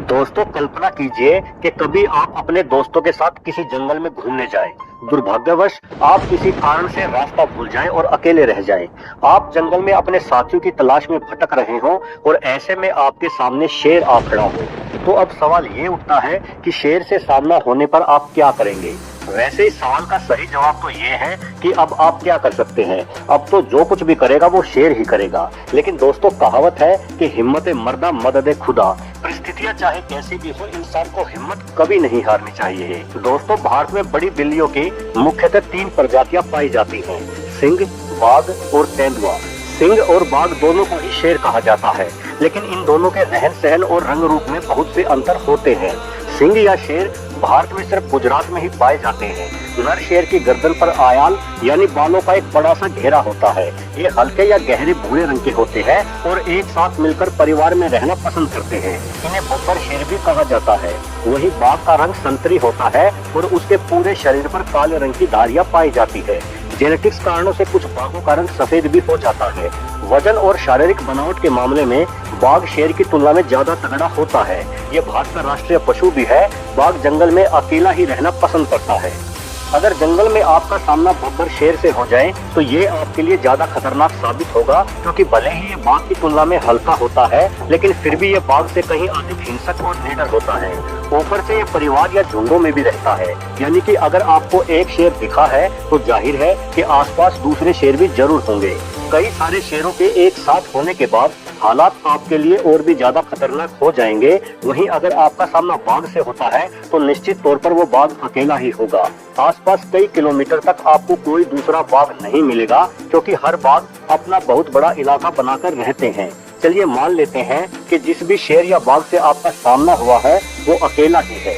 दोस्तों कल्पना कीजिए कि कभी आप अपने दोस्तों के साथ किसी जंगल में घूमने जाएं। दुर्भाग्यवश आप किसी कारण से रास्ता भूल जाएं और अकेले रह जाएं। आप जंगल में अपने साथियों की तलाश में भटक रहे हो और ऐसे में आपके सामने शेर आ खड़ा हो। तो अब सवाल ये उठता है कि शेर से सामना होने पर आप क्या करेंगे। वैसे इस सवाल का सही जवाब तो ये है कि अब आप क्या कर सकते हैं। अब तो जो कुछ भी करेगा वो शेर ही करेगा। लेकिन दोस्तों कहावत है कि हिम्मत मर्दा मदद खुदा। परिस्थितियां चाहे कैसी भी हो, इंसान को हिम्मत कभी नहीं हारनी चाहिए। दोस्तों भारत में बड़ी बिल्लियों की मुख्यतः 3 प्रजातियां पाई जाती हैं, सिंह, बाघ और तेंदुआ। सिंह और बाघ दोनों को ही शेर कहा जाता है, लेकिन इन दोनों के रहन सहन और रंग रूप में बहुत से अंतर होते हैं। सिंह या शेर भारत में सिर्फ गुजरात में ही पाए जाते हैं। नर शेर की गर्दन पर आयाल यानी बालों का एक बड़ा सा घेरा होता है। ये हल्के या गहरे भूरे रंग के होते हैं और एक साथ मिलकर परिवार में रहना पसंद करते हैं। इन्हें बब्बर शेर भी कहा जाता है। वही बाघ का रंग संतरी होता है और उसके पूरे शरीर पर काले रंग की धारियां पाई जाती है। जेनेटिक्स कारणों से कुछ बाघों का रंग सफेद भी हो जाता है। वजन और शारीरिक बनावट के मामले में बाघ शेर की तुलना में ज्यादा तगड़ा होता है। ये भारत का राष्ट्रीय पशु भी है। बाघ जंगल में अकेला ही रहना पसंद करता है। अगर जंगल में आपका सामना बब्बर शेर से हो जाए तो ये आपके लिए ज्यादा खतरनाक साबित होगा, क्योंकि भले ही ये बाघ की तुलना में हल्का होता है, लेकिन फिर भी ये बाघ से कहीं अधिक हिंसक और निडर होता है। ऊपर से ये परिवार या झुंडों में भी रहता है, यानी कि अगर आपको एक शेर दिखा है तो जाहिर है कि आसपास दूसरे शेर भी जरूर होंगे। कई सारे शेरों के एक साथ होने के बाद हालात आपके लिए और भी ज्यादा खतरनाक हो जाएंगे। वहीं अगर आपका सामना बाघ से होता है तो निश्चित तौर पर वो बाघ अकेला ही होगा। आसपास कई किलोमीटर तक आपको कोई दूसरा बाघ नहीं मिलेगा, क्योंकि हर बाघ अपना बहुत बड़ा इलाका बनाकर रहते हैं। चलिए मान लेते हैं कि जिस भी शेर या बाघ से आपका सामना हुआ है वो अकेला ही है।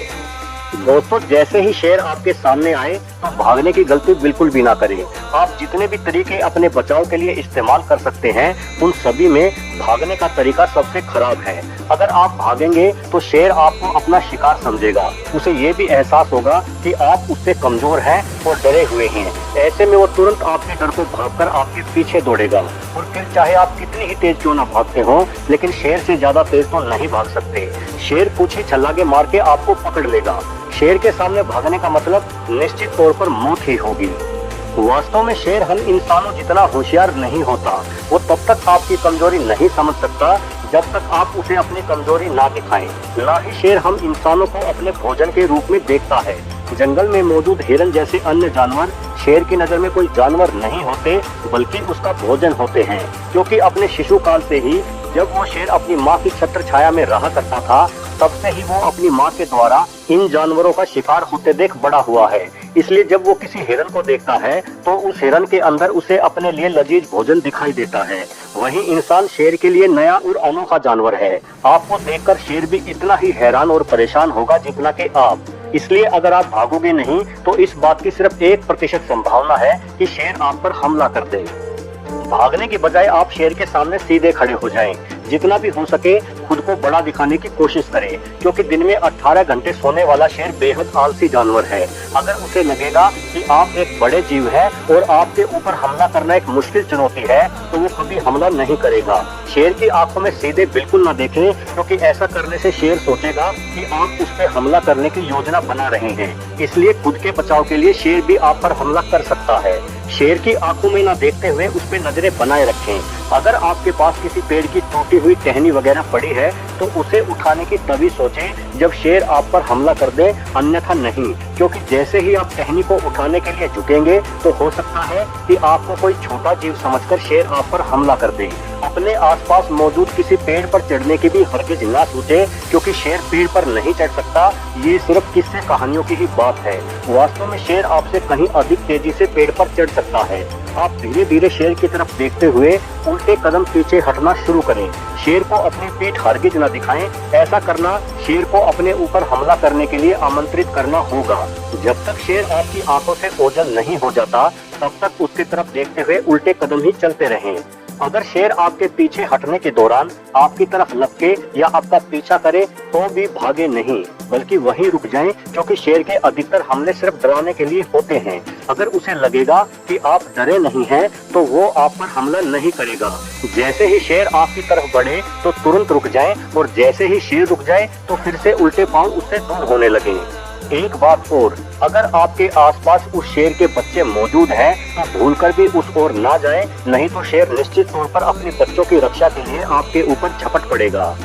दोस्तों जैसे ही शेर आपके सामने आए तो भागने की गलती बिल्कुल भी ना करें। आप जितने भी तरीके अपने बचाव के लिए इस्तेमाल कर सकते हैं, उन सभी में भागने का तरीका सबसे खराब है। अगर आप भागेंगे तो शेर आपको अपना शिकार समझेगा। उसे ये भी एहसास होगा कि आप उससे कमजोर हैं और डरे हुए हैं। ऐसे में वो तुरंत आपके डर को भागकर आपके पीछे दौड़ेगा और फिर चाहे आप कितनी ही तेज क्यों ना भागते हो, लेकिन शेर से ज्यादा तेज तो नहीं भाग सकते। शेर कुछ ही छलांगे मार के आपको पकड़ लेगा। शेर के सामने भागने का मतलब निश्चित तौर पर मौत ही होगी। वास्तव में शेर हम इंसानों जितना होशियार नहीं होता। वो तब तक आपकी कमजोरी नहीं समझ सकता जब तक आप उसे अपनी कमजोरी ना दिखाएं। ना ही शेर हम इंसानों को अपने भोजन के रूप में देखता है। जंगल में मौजूद हिरन जैसे अन्य जानवर शेर की नजर में कोई जानवर नहीं होते, बल्कि उसका भोजन होते हैं। क्योंकि अपने शिशु काल से ही जब वो शेर अपनी माँ की छत्र छाया में रहा करता था, तब से ही वो अपनी माँ के द्वारा इन जानवरों का शिकार होते देख बड़ा हुआ है। इसलिए जब वो किसी हिरन को देखता है तो उस हिरन के अंदर उसे अपने लिए लजीज भोजन दिखाई देता है। वहीं इंसान शेर के लिए नया और अनोखा जानवर है। आपको देखकर शेर भी इतना ही हैरान और परेशान होगा जितना कि आप। इसलिए अगर आप भागोगे नहीं तो इस बात की सिर्फ 1% संभावना है कि शेर आप पर हमला कर दे। भागने की बजाय आप शेर के सामने सीधे खड़े हो जाएं। जितना भी हो सके खुद को बड़ा दिखाने की कोशिश करें, क्योंकि दिन में 18 घंटे सोने वाला शेर बेहद आलसी जानवर है। अगर उसे लगेगा कि आप एक बड़े जीव हैं और आपके ऊपर हमला करना एक मुश्किल चुनौती है, तो वो कभी हमला नहीं करेगा। शेर की आंखों में सीधे बिल्कुल न देखें, क्योंकि ऐसा करने से शेर सोचेगा कि आप उस पर हमला करने की योजना बना रहे हैं। इसलिए खुद के बचाव के लिए शेर भी आप पर हमला कर सकता है। शेर की आंखों में न देखते हुए उस पर नजरें बनाए रखें। अगर आपके पास किसी पेड़ की टूटी हुई टहनी वगैरह पड़ी है तो उसे उठाने की तभी सोचें जब शेर आप पर हमला कर दे, अन्यथा नहीं। क्योंकि जैसे ही आप टहनी को उठाने के लिए झुकेंगे तो हो सकता है कि आपको कोई छोटा जीव समझकर शेर आप पर हमला कर दे। अपने आसपास मौजूद किसी पेड़ पर चढ़ने की भी हरगिज ना सोचे, क्योंकि शेर पेड़ पर नहीं चढ़ सकता। ये सिर्फ किस्से कहानियों की ही बात है। वास्तव में शेर आपसे कहीं अधिक तेजी से पेड़ पर चढ़ सकता है। आप धीरे धीरे शेर की तरफ देखते हुए उल्टे कदम पीछे हटना शुरू करें। शेर को अपनी पीठ हरगिज न दिखाएं। ऐसा करना शेर को अपने ऊपर हमला करने के लिए आमंत्रित करना होगा। जब तक शेर आपकी आंखों से ओझल नहीं हो जाता, तब तक उसकी तरफ देखते हुए उल्टे कदम ही चलते रहें। अगर शेर आपके पीछे हटने के दौरान आपकी तरफ लपके या आपका पीछा करे तो भी भागे नहीं, बल्कि वहीं रुक जाएं, क्योंकि शेर के अधिकतर हमले सिर्फ डराने के लिए होते हैं। अगर उसे लगेगा कि आप डरे नहीं हैं, तो वो आप पर हमला नहीं करेगा। जैसे ही शेर आपकी तरफ बढ़े तो तुरंत रुक जाएं, और जैसे ही शेर रुक जाए तो फिर से उल्टे पांव उससे दूर होने लगें। एक बात और, अगर आपके आसपास उस शेर के बच्चे मौजूद हैं तो भूलकर भी उस ओर ना जाएं, नहीं तो शेर निश्चित तौर पर अपने बच्चों की रक्षा के लिए आपके ऊपर झपट पड़ेगा।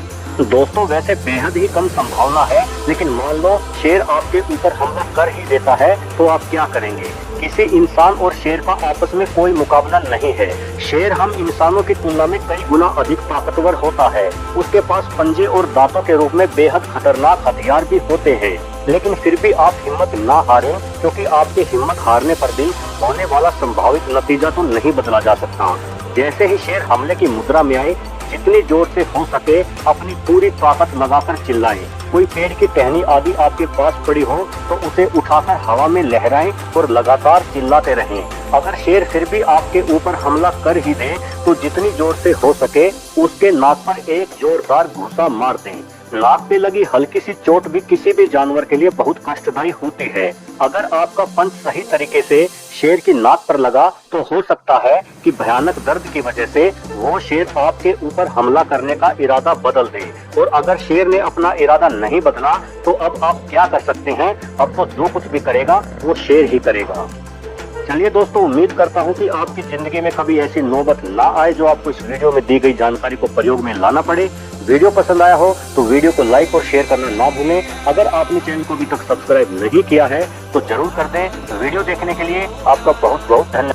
दोस्तों, वैसे बेहद ही कम संभावना है, लेकिन मान लो शेर आपके ऊपर हमला कर ही देता है तो आप क्या करेंगे? किसी इंसान और शेर का आपस में कोई मुकाबला नहीं है। शेर हम इंसानों की तुलना में कई गुना अधिक ताकतवर होता है। उसके पास पंजे और दांतों के रूप में बेहद खतरनाक हथियार भी होते हैं, लेकिन फिर भी आप हिम्मत ना हारें, क्योंकि आपकी हिम्मत हारने पर भी होने वाला संभावित नतीजा तो नहीं बदला जा सकता। जैसे ही शेर हमले की मुद्रा में आए, जितनी जोर से हो सके अपनी पूरी ताकत लगाकर चिल्लाएं। कोई पेड़ की टहनी आदि आपके पास पड़ी हो तो उसे उठाकर हवा में लहराएं और लगातार चिल्लाते रहें। अगर शेर फिर भी आपके ऊपर हमला कर ही दे तो जितनी जोर से हो सके उसके नाक पर एक जोरदार घूंसा मार दें। नाक पे लगी हल्की सी चोट भी किसी भी जानवर के लिए बहुत कष्टदायी होती है। अगर आपका पंच सही तरीके से शेर की नाक पर लगा तो हो सकता है कि भयानक दर्द की वजह से वो शेर आपके ऊपर हमला करने का इरादा बदल दे, और अगर शेर ने अपना इरादा नहीं बदला तो अब आप क्या कर सकते हैं? अब तो जो कुछ भी करेगा वो शेर ही करेगा। चलिए दोस्तों, उम्मीद करता हूँ कि आपकी जिंदगी में कभी ऐसी नौबत ना आए जो आपको इस वीडियो में दी गई जानकारी को प्रयोग में लाना पड़े। वीडियो पसंद आया हो तो वीडियो को लाइक और शेयर करना ना भूलें। अगर आपने चैनल को अभी तक सब्सक्राइब नहीं किया है तो जरूर कर दें। वीडियो देखने के लिए आपका बहुत बहुत धन्यवाद।